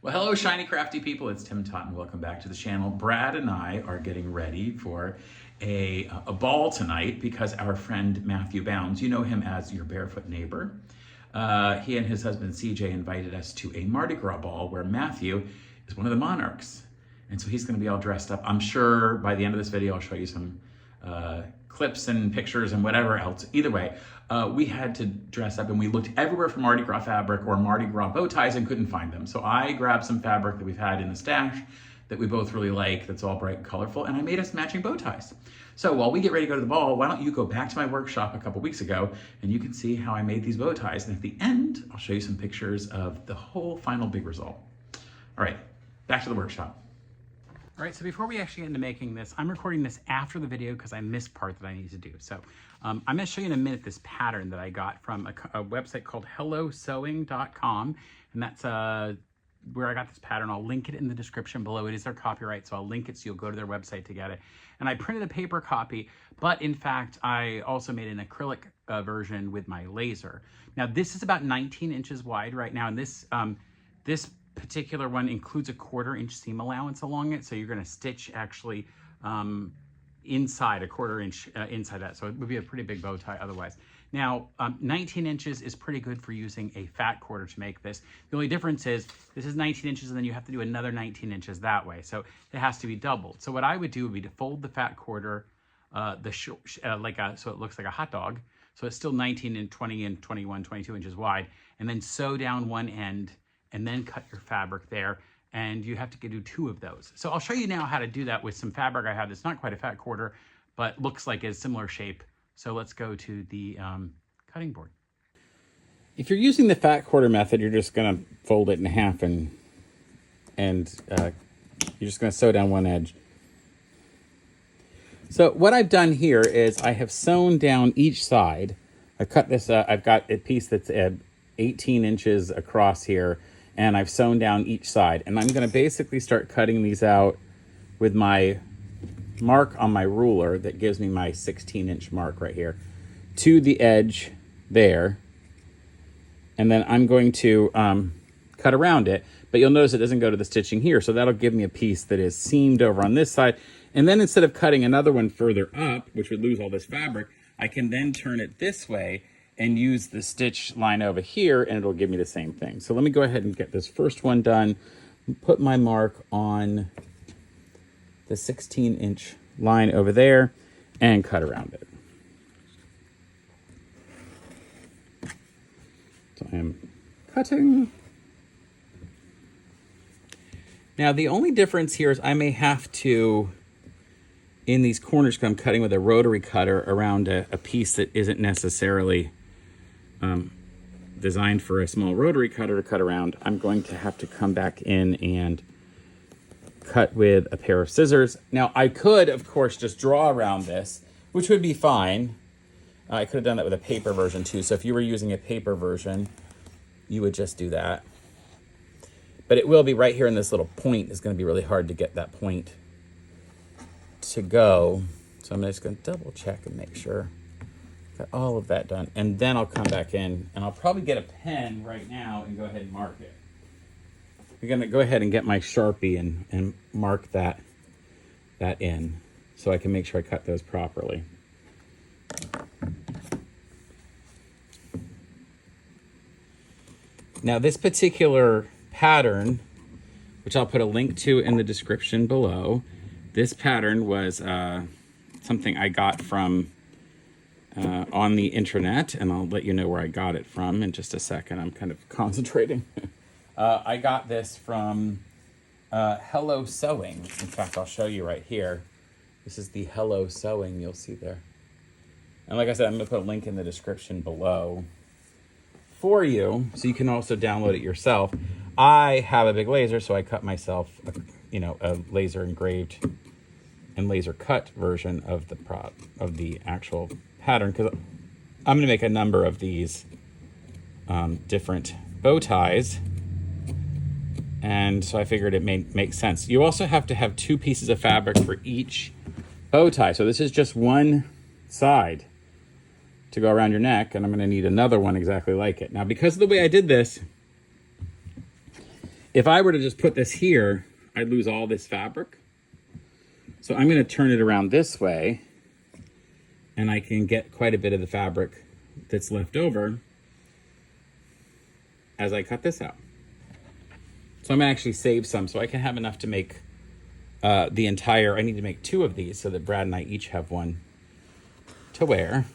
Well, hello, Shiny Crafty People. It's Tim Totten. Welcome back to the channel. Brad and I are getting ready for a ball tonight because our friend Matthew Bounds, you know him as your barefoot neighbor, he and his husband CJ invited us to a Mardi Gras ball where Matthew is one of the monarchs. And so he's going to be all dressed up. I'm sure by the end of this video, I'll show you some clips and pictures and whatever else. Either way, we had to dress up and we looked everywhere for Mardi Gras fabric or Mardi Gras bow ties and couldn't find them. So I grabbed some fabric that we've had in the stash that we both really like, that's all bright and colorful, and I made us matching bow ties. So while we get ready to go to the ball, why don't you go back to my workshop a couple weeks ago and you can see how I made these bow ties. And at the end, I'll show you some pictures of the whole final big result. All right, back to the workshop. All right, so before we actually get into making this, I'm recording this after the video because I missed part that I need to do. So I'm going to show you in a minute this pattern that I got from a website called hellosewing.com, and that's where I got this pattern. I'll link it in the description below. It is their copyright, so I'll link it so you'll go to their website to get it. And I printed a paper copy, but in fact, I also made an acrylic version with my laser. Now, this is about 19 inches wide right now, and this particular one includes a 1/4 inch seam allowance along it, so you're going to stitch actually inside a 1/4 inch inside that, so it would be a pretty big bow tie otherwise. Now 19 inches is pretty good for using a fat 1/4 to make this. The only difference is this is 19 inches and then you have to do another 19 inches that way, so it has to be doubled. So what I would do would be to fold the fat 1/4 so it looks like a hot dog, so it's still 19 and 20 and 21 22 inches wide, and then sew down one end and then cut your fabric there, and you have to do 2 of those. So I'll show you now how to do that with some fabric I have that's not quite a fat 1/4, but looks like a similar shape. So let's go to the cutting board. If you're using the fat 1/4 method, you're just gonna fold it in half and you're just gonna sew down one edge. So what I've done here is I have sewn down each side. I cut this, I've got a piece that's 18 inches across here, and I've sewn down each side. And I'm gonna basically start cutting these out with my mark on my ruler that gives me my 16-inch mark right here to the edge there. And then I'm going to cut around it, but you'll notice it doesn't go to the stitching here. So that'll give me a piece that is seamed over on this side. And then instead of cutting another one further up, which would lose all this fabric, I can then turn it this way and use the stitch line over here, and it'll give me the same thing. So let me go ahead and get this first one done, put my mark on the 16-inch line over there, and cut around it. So I am cutting. Now the only difference here is I may have to, in these corners, because I'm cutting with a rotary cutter around a piece that isn't necessarily designed for a small rotary cutter to cut around, I'm going to have to come back in and cut with a pair of scissors. Now I could, of course, just draw around this, which would be fine. I could have done that with a paper version too. So if you were using a paper version, you would just do that. But it will be right here in this little point. It's going to be really hard to get that point to go. So I'm just going to double check and make sure got all of that done. And then I'll come back in and I'll probably get a pen right now and go ahead and mark it. I'm going to go ahead and get my Sharpie and mark that in so I can make sure I cut those properly. Now this particular pattern, which I'll put a link to in the description below, this pattern was something I got from on the internet, and I'll let you know where I got it from in just a second. I'm kind of concentrating. I got this from Hello Sewing. In fact, I'll show you right here. This is the Hello Sewing you'll see there. And like I said, I'm going to put a link in the description below for you, so you can also download it yourself. I have a big laser, so I cut myself, a laser engraved and laser cut version of the actual pattern, because I'm going to make a number of these different bow ties, and so I figured it may make sense. You also have to have 2 pieces of fabric for each bow tie, so this is just one side to go around your neck, and I'm going to need another one exactly like it. Now, because of the way I did this, if I were to just put this here, I'd lose all this fabric. So I'm going to turn it around this way, and I can get quite a bit of the fabric that's left over as I cut this out. So I'm going to actually save some so I can have enough to make the entire, I need to make 2 of these so that Brad and I each have one to wear.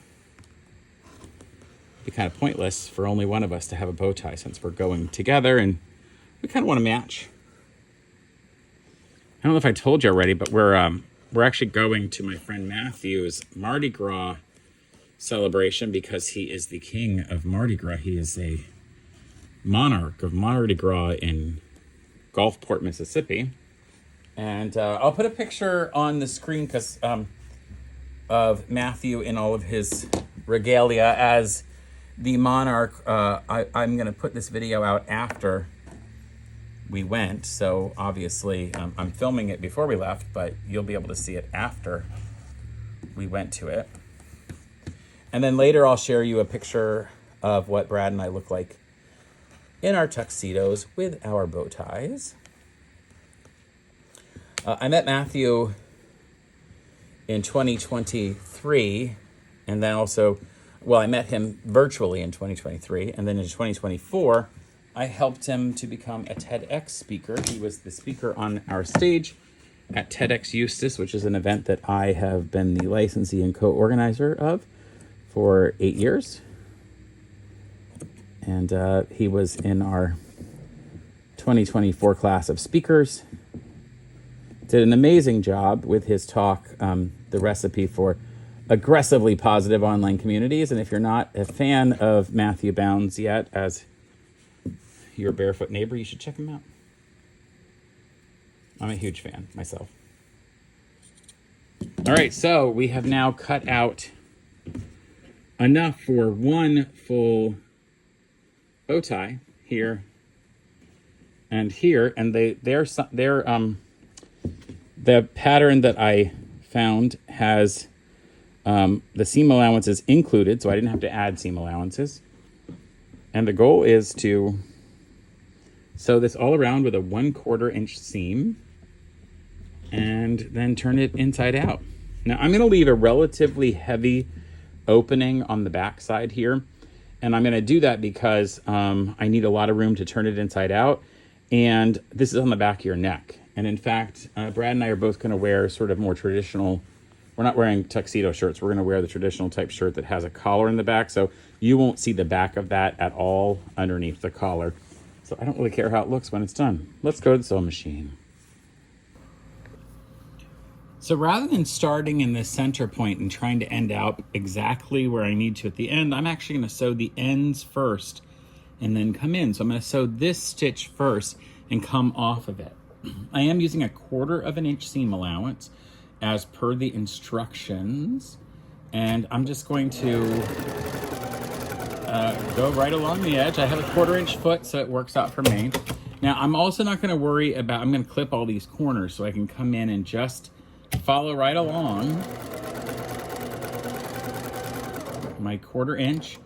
It'd be kind of pointless for only one of us to have a bow tie since we're going together and we kind of want to match. I don't know if I told you already, but we're actually going to my friend Matthew's Mardi Gras celebration because he is the king of Mardi Gras. He is a monarch of Mardi Gras in Gulfport, Mississippi. And I'll put a picture on the screen because of Matthew in all of his regalia as the monarch. I'm going to put this video out after we went. So obviously I'm filming it before we left, but you'll be able to see it after we went to it. And then later I'll share you a picture of what Brad and I look like in our tuxedos with our bow ties. I met Matthew in 2023, and then also, well, I met him virtually in 2023, and then in 2024, I helped him to become a TEDx speaker. He was the speaker on our stage at TEDx Eustis, which is an event that I have been the licensee and co-organizer of for 8 years. And he was in our 2024 class of speakers. Did an amazing job with his talk, the recipe for aggressively positive online communities. And if you're not a fan of Matthew Bounds yet as your barefoot neighbor, you should check him out. I'm a huge fan myself. All right, so we have now cut out enough for one full bow tie here and here, and they're the pattern that I found has the seam allowances included, so I didn't have to add seam allowances. And the goal is to sew this all around with a 1/4 inch seam and then turn it inside out. Now I'm going to leave a relatively heavy opening on the back side here. And I'm going to do that because I need a lot of room to turn it inside out. And this is on the back of your neck. And in fact, Brad and I are both going to wear sort of more traditional. We're not wearing tuxedo shirts. We're going to wear the traditional type shirt that has a collar in the back. So you won't see the back of that at all underneath the collar. So I don't really care how it looks when it's done. Let's go to the sewing machine. So rather than starting in this center point and trying to end out exactly where I need to at the end, I'm actually going to sew the ends first and then come in. So I'm going to sew this stitch first and come off of it. I am using a 1/4 inch seam allowance as per the instructions. And I'm just going to go right along the edge. I have a 1/4 inch foot, so it works out for me. Now I'm also not going to worry about, I'm going to clip all these corners so I can come in and just follow right along my 1/4 inch.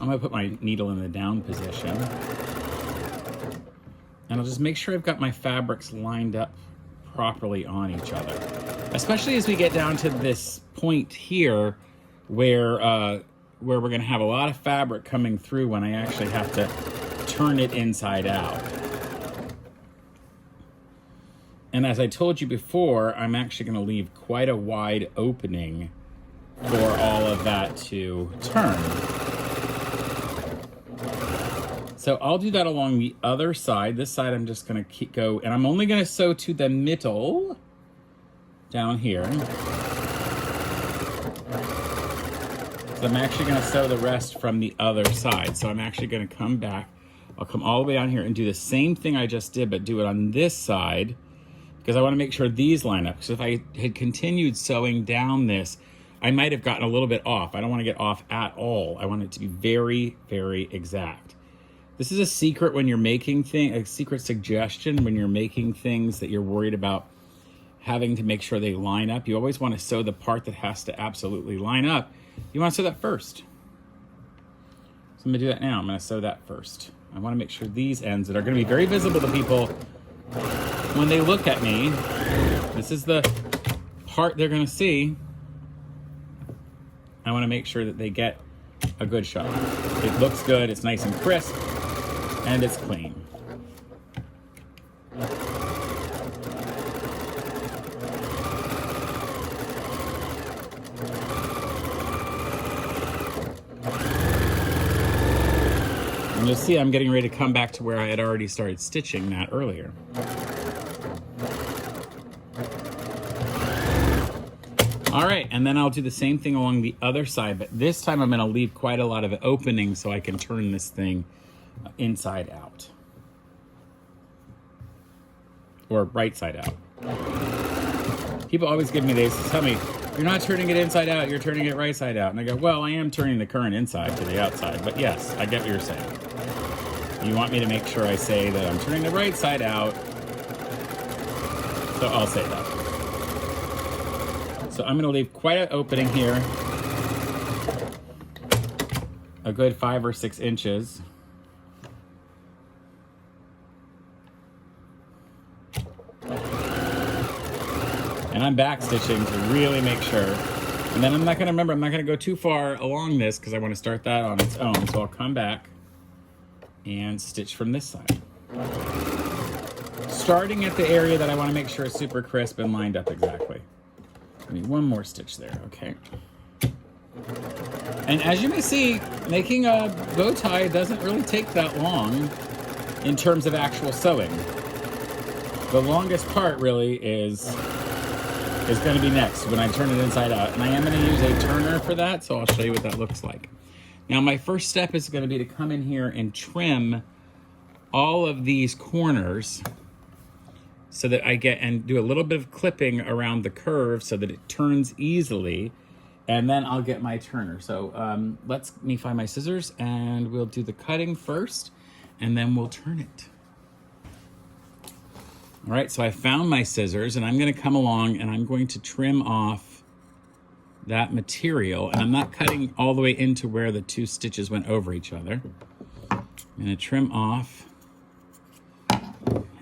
I'm going to put my needle in the down position. And I'll just make sure I've got my fabrics lined up properly on each other. Especially as we get down to this point here where we're going to have a lot of fabric coming through when I actually have to turn it inside out. And as I told you before, I'm actually going to leave quite a wide opening for all of that to turn. So I'll do that along the other side. This side I'm just going to go, and I'm only going to sew to the middle down here. So I'm actually going to sew the rest from the other side. So I'm actually going to come back. I'll come all the way down here and do the same thing I just did, but do it on this side, because I want to make sure these line up. Because if I had continued sewing down this, I might have gotten a little bit off. I don't want to get off at all. I want it to be very, very exact. This is a secret when you're making things, a secret suggestion when you're making things that you're worried about having to make sure they line up. You always want to sew the part that has to absolutely line up. You want to sew that first. So I'm going to do that now. I'm going to sew that first. I want to make sure these ends that are going to be very visible to people when they look at me, this is the part they're gonna see. I wanna make sure that they get a good shot. It looks good, it's nice and crisp, and it's clean. And you'll see I'm getting ready to come back to where I had already started stitching that earlier. All right, and then I'll do the same thing along the other side, but this time I'm gonna leave quite a lot of opening so I can turn this thing inside out. Or right side out. People always give me this, tell me, you're not turning it inside out, you're turning it right side out. And I go, well, I am turning the current inside to the outside, but yes, I get what you're saying. You want me to make sure I say that I'm turning the right side out, so I'll say that. So I'm gonna leave quite an opening here, a good 5 or 6 inches. And I'm back stitching to really make sure. And then I'm not gonna go too far along this because I want to start that on its own. So I'll come back and stitch from this side. Starting at the area that I want to make sure is super crisp and lined up exactly. I need one more stitch there, okay. And as you may see, making a bow tie doesn't really take that long in terms of actual sewing. The longest part really is going to be next when I turn it inside out. And I am going to use a turner for that, so I'll show you what that looks like. Now my first step is going to be to come in here and trim all of these corners so that I get and do a little bit of clipping around the curve so that it turns easily, and then I'll get my turner. So let me find my scissors and we'll do the cutting first and then we'll turn it. All right, so I found my scissors and I'm gonna come along and I'm going to trim off that material, and I'm not cutting all the way into where the 2 stitches went over each other. I'm gonna trim off,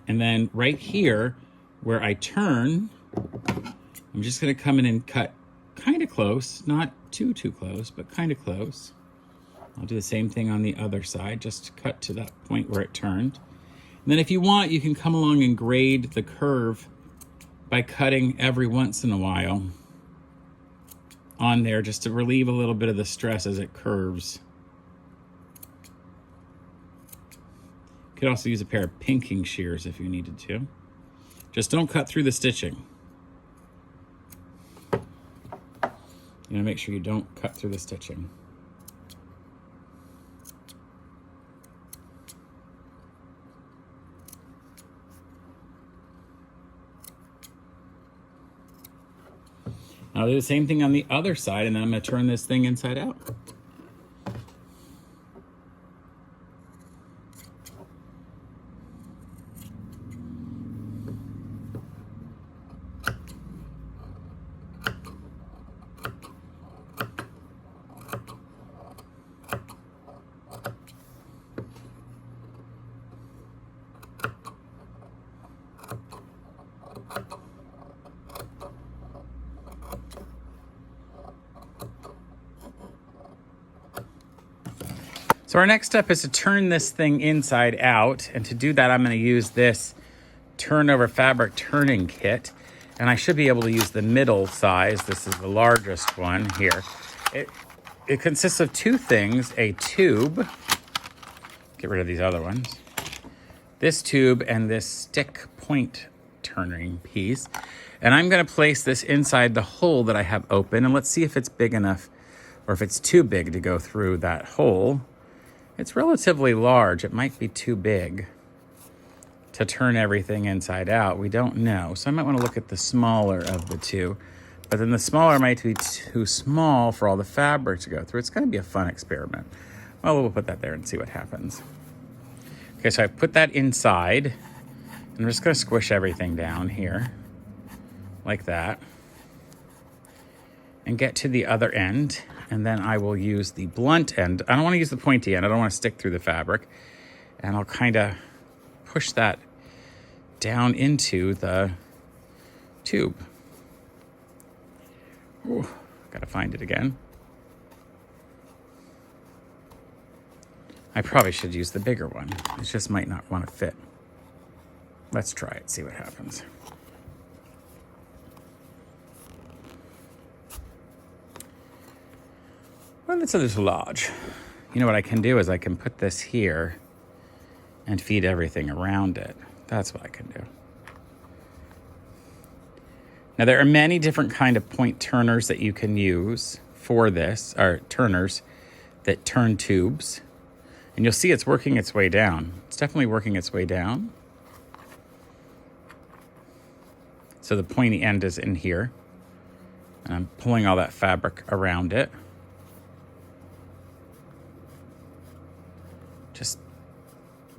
and then right here where I turn, I'm just gonna come in and cut kind of close, not too close, but kind of close. I'll do the same thing on the other side, just cut to that point where it turned. And then if you want, you can come along and grade the curve by cutting every once in a while on there just to relieve a little bit of the stress as it curves. You could also use a pair of pinking shears if you needed to. Just don't cut through the stitching. You know, make sure you don't cut through the stitching. I'll do the same thing on the other side, and then I'm going to turn this thing inside out. So our next step is to turn this thing inside out, and to do that I'm going to use this turnover fabric turning kit, and I should be able to use the middle size. This is the largest one here. It consists of 2 things, a tube, get rid of these other ones, this tube and this stick point turning piece, and I'm going to place this inside the hole that I have open, and let's see if it's big enough or if it's too big to go through that hole. It's relatively large. It might be too big to turn everything inside out. We don't know. So I might want to look at the smaller of the 2. But then the smaller might be too small for all the fabric to go through. It's going to be a fun experiment. Well, we'll put that there and see what happens. Okay, so I put that inside. And I'm just going to squish everything down here like that. And get to the other end. And then I will use the blunt end. I don't want to use the pointy end. I don't want to stick through the fabric. And I'll kind of push that down into the tube. Ooh, gotta find it again. I probably should use the bigger one. It just might not want to fit. Let's try it, see what happens. Well, it's a little large. You know what I can do is I can put this here and feed everything around it. That's what I can do. Now there are many different kind of point turners that you can use for this, or turners that turn tubes. And you'll see it's working its way down. It's definitely working its way down. So the pointy end is in here. And I'm pulling all that fabric around it. Just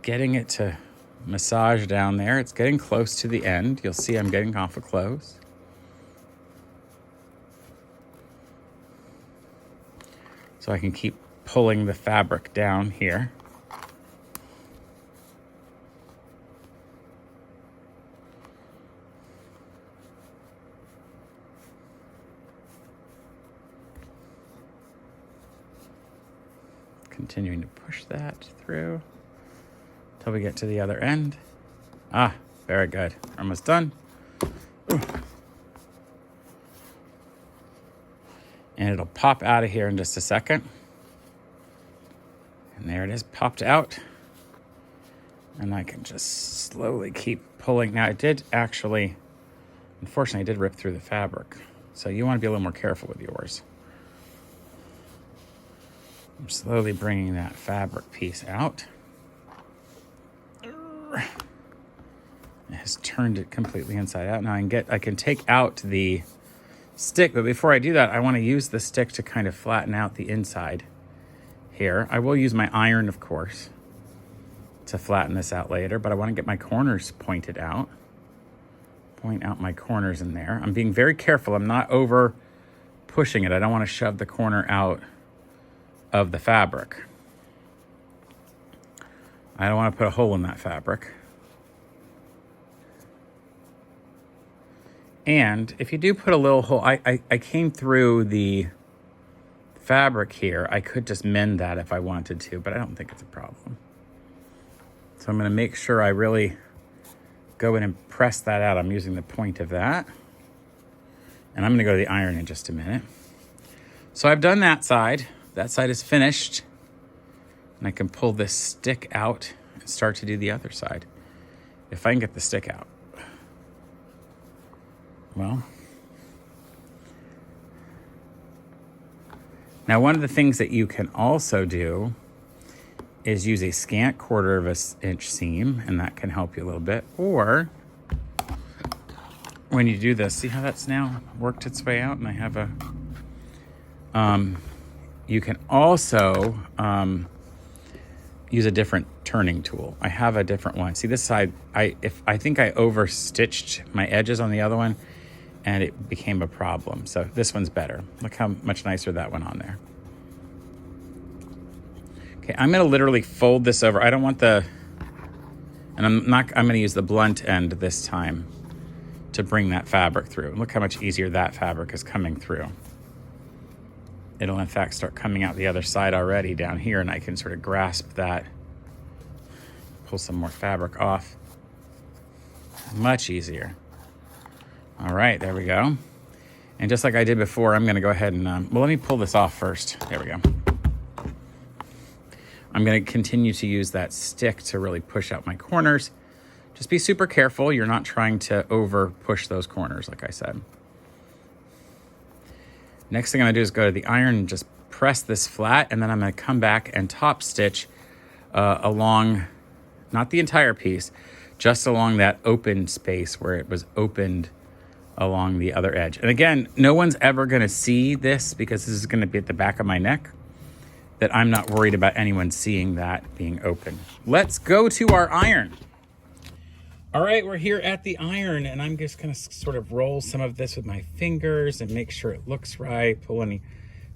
getting it to massage down there. It's getting close to the end. You'll see I'm getting awful close. So I can keep pulling the fabric down here. Continuing to push that through till we get to the other end. Ah, very good. Almost done. Ooh. And it'll pop out of here in just a second. And there it is, popped out. And I can just slowly keep pulling. Now it did actually, unfortunately, it did rip through the fabric. So you want to be a little more careful with yours. I'm slowly bringing that fabric piece out. It has turned it completely inside out. Now I can take out the stick, but before I do that, I want to use the stick to kind of flatten out the inside here. I will use my iron, of course, to flatten this out later, but I want to get my corners pointed out. Point out my corners in there. I'm being very careful. I'm not over pushing it. I don't want to shove the corner out of the fabric. I don't want to put a hole in that fabric. And if you do put a little hole, I came through the fabric here. I could just mend that if I wanted to, but I don't think it's a problem. So I'm going to make sure I really go in and press that out. I'm using the point of that. And I'm going to go to the iron in just a minute. So I've done that side. That side is finished. And I can pull this stick out and start to do the other side. If I can get the stick out. Well, now one of the things that you can also do is use a scant 1/4 inch seam, and that can help you a little bit. Or when you do this, see how that's now worked its way out, and I have a you can also use a different turning tool. I have a different one. See this side, I think I overstitched my edges on the other one, and it became a problem. So this one's better. Look how much nicer that went on there. Okay, I'm gonna literally fold this over. I don't want the, and I'm gonna use the blunt end this time to bring that fabric through. Look how much easier that fabric is coming through. It'll in fact start coming out the other side already down here, and I can sort of grasp that, pull some more fabric off. Much easier. All right, there we go. And just like I did before, I'm gonna go ahead and, well, let me pull this off first. There we go. I'm gonna continue to use that stick to really push out my corners. Just be super careful. You're not trying to over push those corners, like I said. Next thing I'm gonna do is go to the iron and just press this flat, and then I'm gonna come back and top stitch along, not the entire piece, just along that open space where it was opened along the other edge. And again, no one's ever gonna see this because this is gonna be at the back of my neck, that I'm not worried about anyone seeing that being open. Let's go to our iron. All right, we're here at the iron, and I'm just gonna sort of roll some of this with my fingers and make sure it looks right, pull any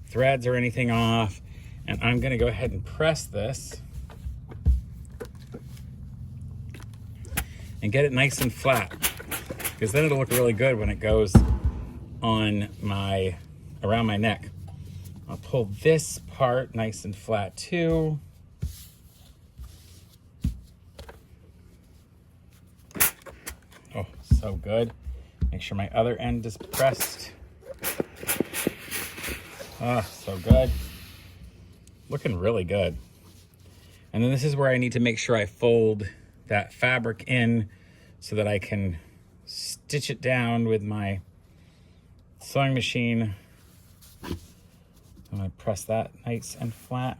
threads or anything off. And I'm gonna go ahead and press this. and get it nice and flat, because then it'll look really good when it goes on around my neck. I'll pull this part nice and flat too. Oh, so good. Make sure my other end is pressed. Ah, so good. Looking really good. And then this is where I need to make sure I fold that fabric in so that I can stitch it down with my sewing machine. I'm gonna press that nice and flat.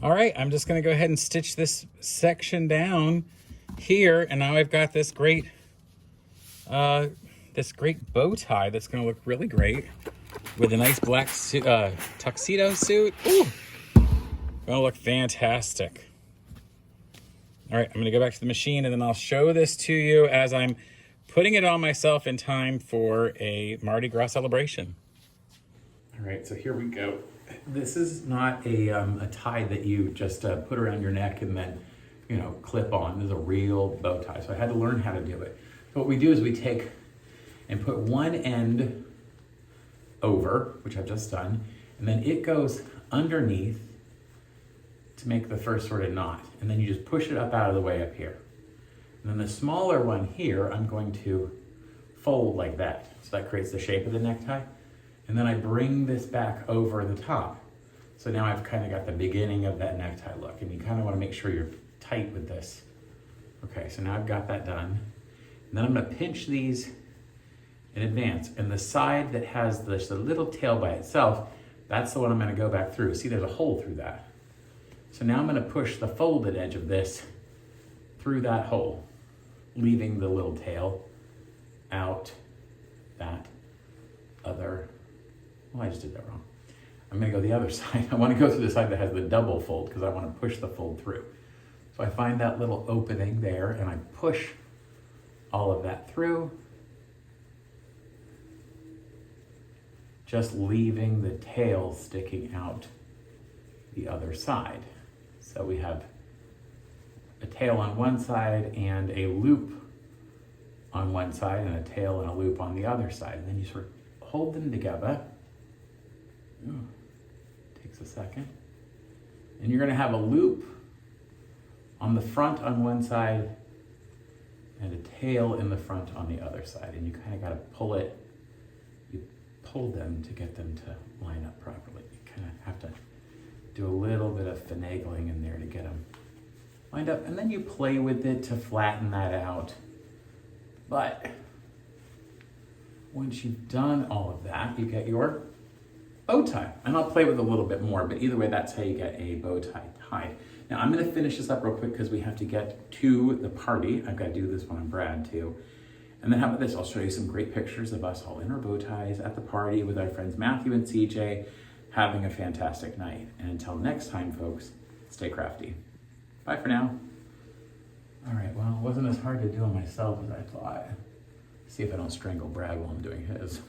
All right, I'm just gonna go ahead and stitch this section down here, and now I've got this great bow tie that's gonna look really great with a nice black tuxedo suit. Ooh, gonna look fantastic. All right, I'm gonna go back to the machine and then I'll show this to you as I'm putting it on myself in time for a Mardi Gras celebration. All right, so here we go. This is not a tie that you just put around your neck and then, you know, clip on. This is a real bow tie, so I had to learn how to do it. So what we do is we take and put one end over, which I've just done, and then it goes underneath to make the first sort of knot. And then you just push it up out of the way up here. And then the smaller one here, I'm going to fold like that. So that creates the shape of the necktie. And then I bring this back over the top. So now I've kind of got the beginning of that necktie look, and you kind of want to make sure you're tight with this. Okay, so now I've got that done. And then I'm gonna pinch these in advance. And the side that has the little tail by itself, that's the one I'm gonna go back through. See, there's a hole through that. So now I'm gonna push the folded edge of this through that hole, leaving the little tail out that other, well, I just did that wrong. I'm gonna go the other side. I wanna go through the side that has the double fold because I wanna push the fold through. So I find that little opening there and I push all of that through, just leaving the tail sticking out the other side. So we have a tail on one side and a loop on one side and a tail and a loop on the other side. And then you sort of hold them together. Ooh, takes a second. And you're gonna have a loop on the front on one side and a tail in the front on the other side. And you kind of gotta pull it, you pull them to get them to line up properly. You kind of have to do a little bit of finagling in there to get them lined up. And then you play with it to flatten that out. But once you've done all of that, you get your bow tie. And I'll play with it a little bit more, but either way, that's how you get a bow tie tied. Now I'm gonna finish this up real quick because we have to get to the party. I've gotta do this one on Brad too. And then how about this? I'll show you some great pictures of us all in our bow ties at the party with our friends Matthew and CJ, having a fantastic night. And until next time, folks, stay crafty. Bye for now. All right, well, it wasn't as hard to do it myself as I thought. See if I don't strangle Brad while I'm doing his.